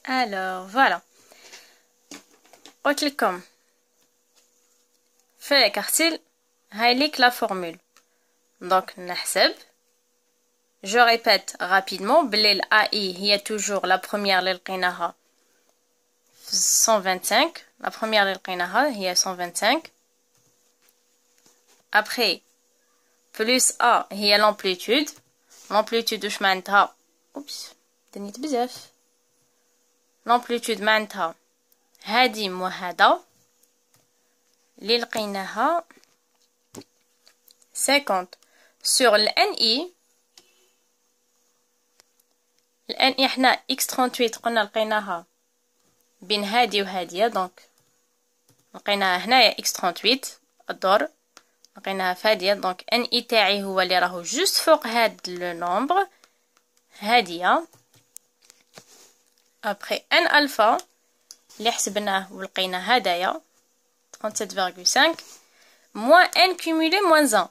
Alors, voilà. قلت لكم في الكارتيل هاي ليك la formule. Donc, نحسب. Je répète rapidement. بلي l'AI هي toujours la première اللي لقيناها 125. La première اللي لقيناها هي 125. Après, plus A هي l'amplitude. L'amplitude واش معناتها؟ اوبس دنيت بزاف. L'amplitude معناتها هادي مو هذا اللي لقيناها 50 sur ال NI. ال NI حنا x38 قلنا لقيناها بين هادي وهادية، دونك لقيناها هنايا x38 الدور لقيناها فهادية، دونك NI تاعي هو اللي راهو جوست فوق هاد لو نومبر هادية. après n alpha اللي حسبناه ولقينا هدايا 37,5 moins n cumulé moins 1.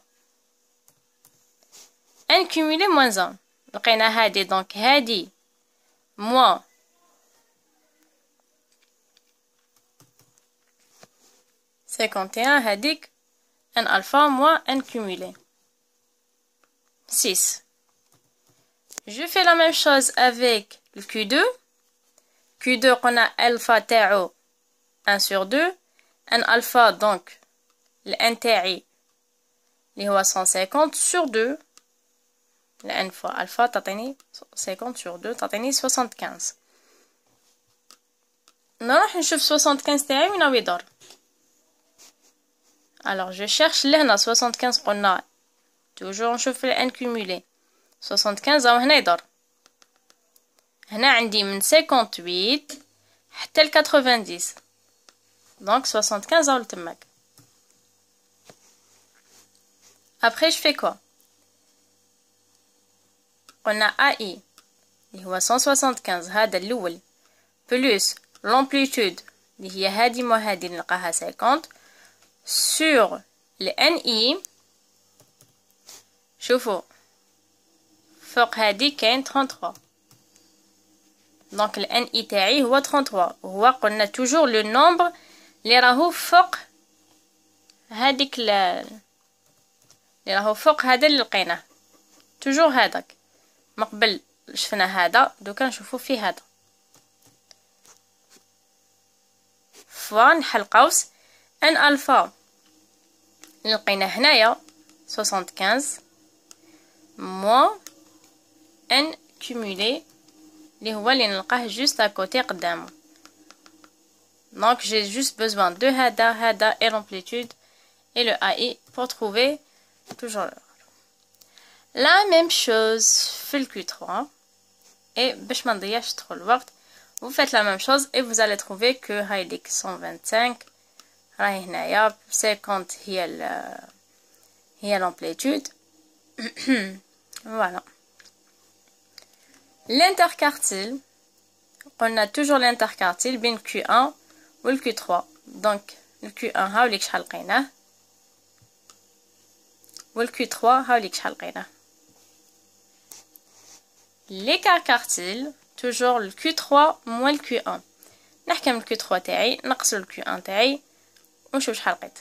n cumulé moins 1 لقينا هادي، دونك هادي moins 51 هاديك n alpha moins n cumulé 6. Je fais la même chose avec le Q2. Q2 قلنا alpha تاعو 1 sur 2. n alpha donc le n تاعي اللي هو 150 sur 2. le n fois alpha تعطيني 50 sur 2 تعطيني 75. نروح نشوف 75 تاعي وين راهو يدور. alors je cherche لهنا 75 قلنا toujours نشوف le n cumulé 75 راهو هنا يدور. هنا عندي من 58 حتى ل 90 donc 75 راهو تماك. après je fais quoi؟ قلنا AI اللي هو 175 هذا الاول بلس l'amplitude اللي هي هادي مو هادي نلقاها 50 sur le NI. شوفوا فوق هادي كاين 33 دونك ال NI تاعي هو 33 وهو قلنا توجور لو نومبر اللي راهو فوق هاديك اللي راهو فوق هذا اللي لقيناه توجور هذاك. مقبل شفنا هذا دوكا نشوفو فيه هذا فوا نحل قوس ان الفا اللي لقينا هنايا 75 موان ان كومولي اللي هو اللي نلقاه جوست ا كوتي قدامه. donc j'ai juste besoin de هذا et l'amplitude et le AI pour trouver toujours la même chose في le Q3 et باش ما نضيعش trop الوقت vous faites la même chose et vous allez trouver que هايديك 125 راهي هنايا 50 هي l'amplitude. voilà. l'interquartile قلنا toujours l'interquartile بين Q1 و Q3 donc le Q1 هاوليك شحال لقيناه و Q3 هاوليك شحال لقيناه. l'écart quartile toujours le Q3 moins le Q1 نحكم le Q3 تاعي نقص le Q1 تاعي ونشوف شحال لقيت.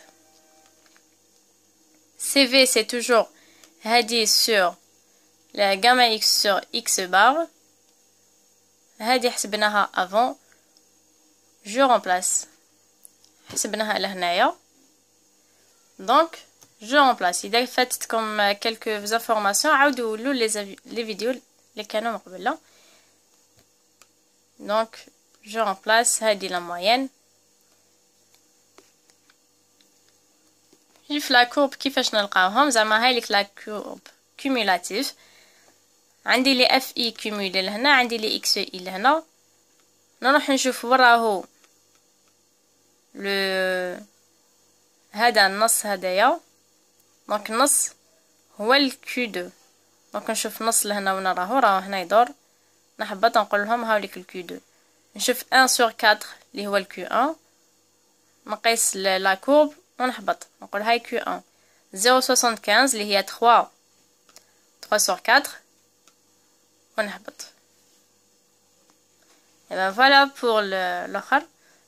CV c'est toujours هادي sur la gamma x sur x bar هادي حسبناها avant je remplace حسبناها لهنايا donc je remplace. إذا فاتتكم quelques informations عاودوا ولو les vidéos اللي كانوا مقبل. donc je remplace هادي la moyenne. في لا كورب كيفاش نلقاوهم زعما هاي لك لا كورب كومولاتيف عندي لي اف اي كومولي لهنا عندي لي اكس اي لهنا. نروح نشوف وراهو لو هذا النص هدايا دونك النص هو الكيو 2 دونك نشوف نص لهنا وين راهو هنا يدور نحبط نقول لهم هاوليك الكيو 2 نشوف 1 sur 4 اللي هو الكيو 1 نقيس لا كورب ونحبط نقول هاي كيو 1 0.75 اللي هي 3 sur 4 ونهبط. Et ben voilà pour l'autre.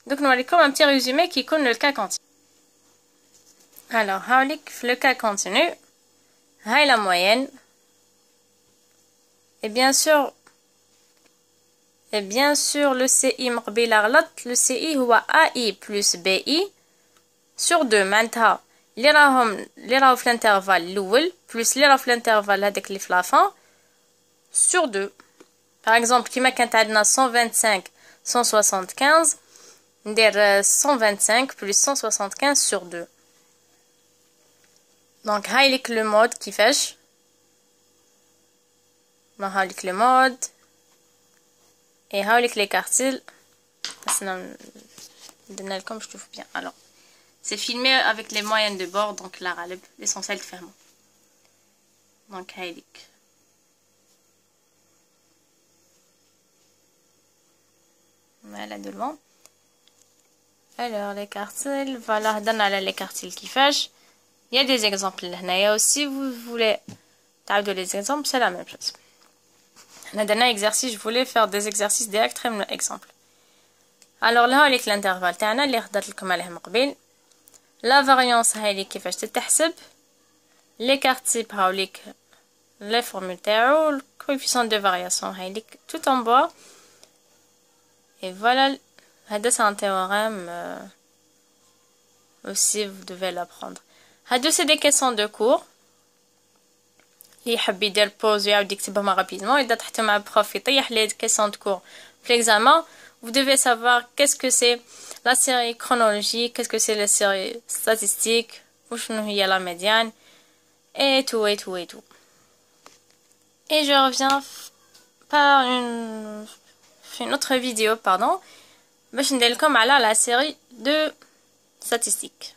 Donc nous allons comme un petit résumé qui connaît le cas continu. Alors, le cas continu, c'est la moyenne. Et bien sûr, le CI le CI est AI plus BI sur 2. معناتها اللي راهو في l'intervalle الأول plus اللي راهو في l'intervalle هذاك اللي في la fin sur 2. Par exemple, كيما كانت عندنا 125 175 ندير 125 plus 175 sur 2. Donc هايليك لو مود كيفاش ما هاوليك لو مود et هاوليك لي كارتيل بس درنا لكم تشوفوا bien. Alors c'est filmé avec les moyennes de bord donc la غالب l'essentiel تفهموا. Donc هايليك voilà devant. Alors les cartels, voilà هضرنا على les cartels كيفاش. Il y a des exemples هنايا aussi vous voulez تعاودوا les exemples c'est la même chose. هنا درنا exercice je voulais faire des exercices direct من exemple. Alors là هاوليك l'intervalle تاعنا اللي خدرت لكم عليه من قبل. La variance هايليك كيفاش تتحسب. L'écart type هاوليك les formules تاعو. Le coefficient de variation هايليك tout en bas. Et voilà, c'est un théorème aussi, vous devez l'apprendre. C'est des questions de cours. اللي يحب يدير pause ويعاود يكتبهم rapidement إذا تحتوا مع prof يطيح les questions de cours في l'examen. Vous devez savoir qu'est-ce que c'est la série chronologique, qu'est-ce que c'est la série statistique, وشنو هي la médiane, et tout. Et je reviens par une autre vidéo, pardon, باش ندير لكم على la série de statistiques.